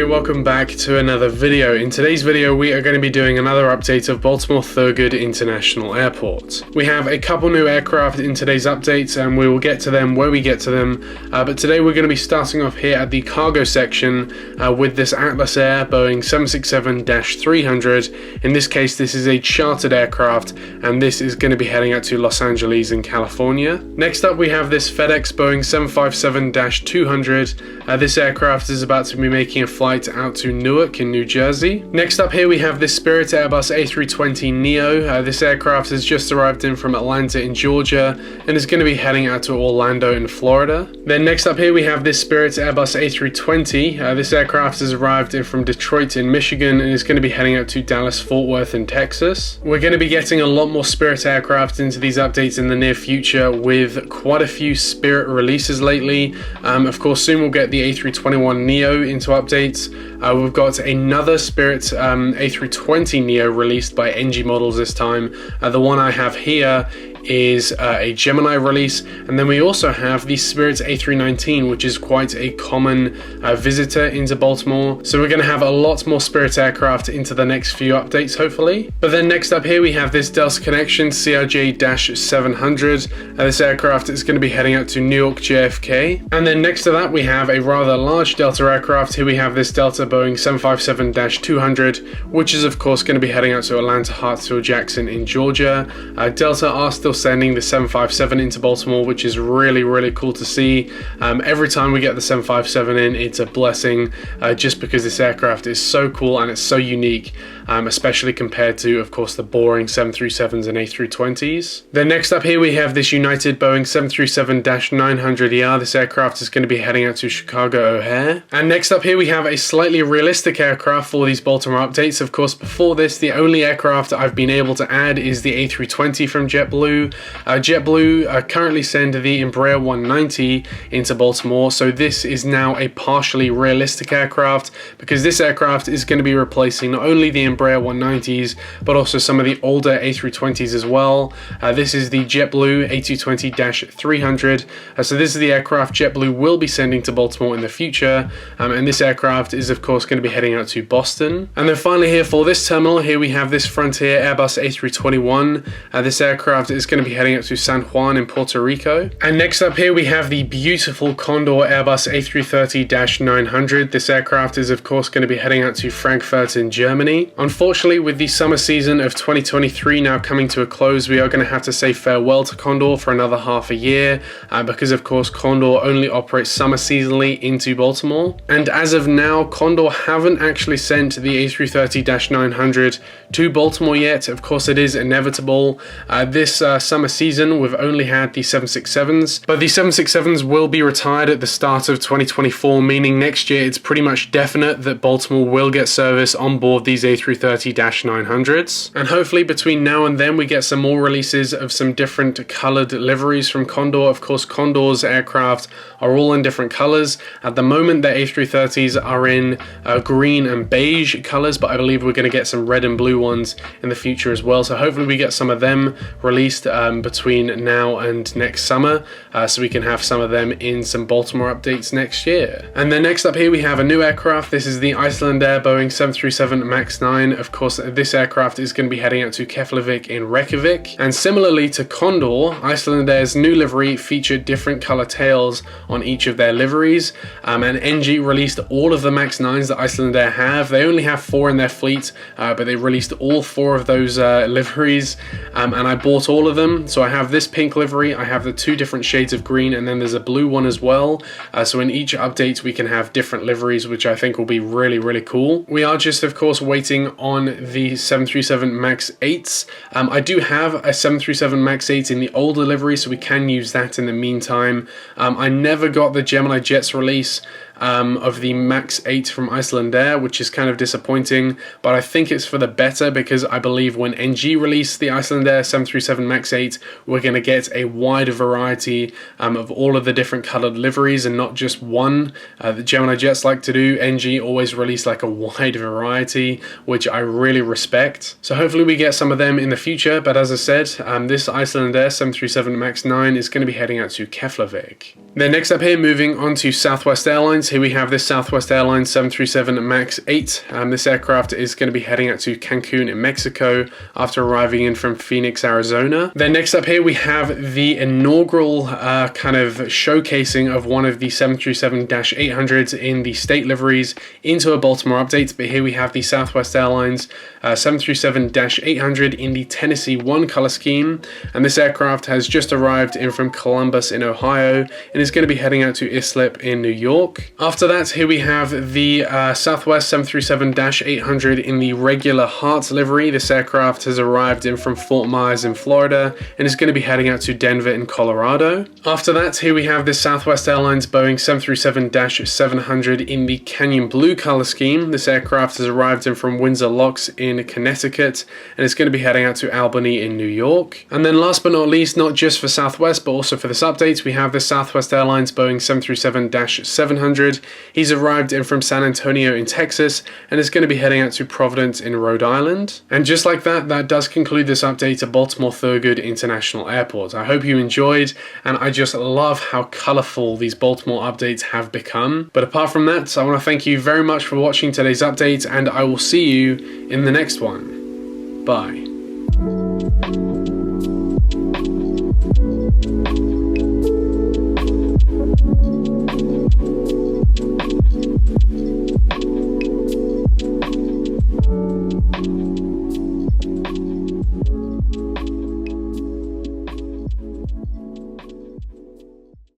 everybody, welcome back to another video. In today's video we are going to be doing another update of Baltimore Thurgood International Airport. We have a couple new aircraft in today's updates and we will get to them where we get to them, but today we're going to be starting off here at the cargo section with this Atlas Air Boeing 767-300. In this case this is a chartered aircraft and this is going to be heading out to Los Angeles in California. Next up we have this FedEx Boeing 757-200. This aircraft is about to be making a flight out to Newark in New Jersey. Next up here we have this Spirit Airbus A320neo. This aircraft has just arrived in from Atlanta in Georgia and is going to be heading out to Orlando in Florida. Then next up here we have this Spirit Airbus A320. This aircraft has arrived in from Detroit in Michigan and is going to be heading out to Dallas Fort Worth in Texas. We're going to be getting a lot more Spirit aircraft into these updates in the near future with quite a few Spirit releases lately. Of course soon we'll get the A321neo into updates. We've got another Spirit A320neo released by NG Models this time. The one I have here is a Gemini release, and then we also have the Spirit A319, which is quite a common visitor into Baltimore. So we're going to have a lot more Spirit aircraft into the next few updates hopefully. But then next up here we have this Delta Connection CRJ-700. This aircraft is going to be heading out to New York JFK. And then next to that we have a rather large Delta aircraft. Here we have this Delta Boeing 757-200, which is of course going to be heading out to Atlanta Hartsfield Jackson in Georgia. Delta are still sending the 757 into Baltimore, which is really cool to see. Every time we get the 757 in, it's a blessing, just because this aircraft is so cool and it's so unique, especially compared to, of course, the boring 737s and A320s. Then next up here we have this United Boeing 737-900ER. This aircraft is going to be heading out to Chicago O'Hare. And next up here we have a slightly realistic aircraft for these Baltimore updates. Of course, before this, the only aircraft I've been able to add is the A320 from JetBlue. JetBlue currently send the Embraer 190 into Baltimore, so this is now a partially realistic aircraft because this aircraft is going to be replacing not only the Embraer 190s but also some of the older A320s as well. This is the JetBlue A220-300. So this is the aircraft JetBlue will be sending to Baltimore in the future, and this aircraft is of course going to be heading out to Boston. And then finally here for this terminal, here we have this Frontier Airbus A321. This aircraft is going to be heading up to San Juan in Puerto Rico. And next up here we have the beautiful Condor Airbus A330-900. This aircraft is of course going to be heading out to Frankfurt in Germany. Unfortunately, with the summer season of 2023 now coming to a close, we are going to have to say farewell to Condor for another half a year, because of course Condor only operates summer seasonally into Baltimore. And as of now, Condor haven't actually sent the A330-900 to Baltimore yet. Of course it is inevitable. This summer season we've only had the 767s, but the 767s will be retired at the start of 2024, meaning next year it's pretty much definite that Baltimore will get service on board these A330-900s. And hopefully between now and then we get some more releases of some different colored liveries from Condor. Of course Condor's aircraft are all in different colors. At the moment the A330s are in green and beige colors, but I believe we're going to get some red and blue ones in the future as well. So hopefully we get some of them released between now and next summer, so we can have some of them in some Baltimore updates next year. And then next up here we have a new aircraft. This is the Icelandair Boeing 737 MAX 9. Of course this aircraft is going to be heading out to Keflavik in Reykjavik, and similarly to Condor, Icelandair's new livery featured different color tails on each of their liveries, and NG released all of the MAX 9s that Icelandair have. They only have 4 in their fleet, but they released all 4 of those liveries, and I bought all of them. So I have this pink livery, I have the 2 different shades of green, and then there's a blue one as well. So in each update we can have different liveries, which I think will be really cool. We are just of course waiting on the 737 MAX 8s. I do have a 737 MAX 8 in the older livery, so we can use that in the meantime. I never got the Gemini Jets release of the MAX 8 from Icelandair, which is kind of disappointing, but I think it's for the better because I believe when NG release the Icelandair 737 MAX 8, we're going to get a wide variety of all of the different colored liveries and not just one. The Gemini Jets like to do. NG always release like a wide variety, which I really respect. So hopefully we get some of them in the future, but as I said, this Icelandair 737 MAX 9 is going to be heading out to Keflavik. Then next up here, moving on to Southwest Airlines. here we have this Southwest Airlines 737 MAX 8. This aircraft is going to be heading out to Cancun in Mexico after arriving in from Phoenix, Arizona. Then next up here we have the inaugural kind of showcasing of one of the 737-800s in the state liveries into a Baltimore update. But here we have the Southwest Airlines 737-800 in the Tennessee 1 color scheme, and this aircraft has just arrived in from Columbus in Ohio and is going to be heading out to Islip in New York. After that, here we have the Southwest 737-800 in the regular Heart livery. This aircraft has arrived in from Fort Myers in Florida and is going to be heading out to Denver in Colorado. After that, here we have this Southwest Airlines Boeing 737-700 in the Canyon Blue color scheme. This aircraft has arrived in from Windsor Locks in Connecticut and is going to be heading out to Albany in New York. And then last but not least, not just for Southwest but also for this update, we have the Southwest Airlines Boeing 737-700. He's arrived in from San Antonio in Texas and is going to be heading out to Providence in Rhode Island. And just like that, that does conclude this update at Baltimore Thurgood International Airport. I hope you enjoyed, and I just love how colorful these Baltimore updates have become. But apart from that, I want to thank you very much for watching today's update, and I will see you in the next one. Bye.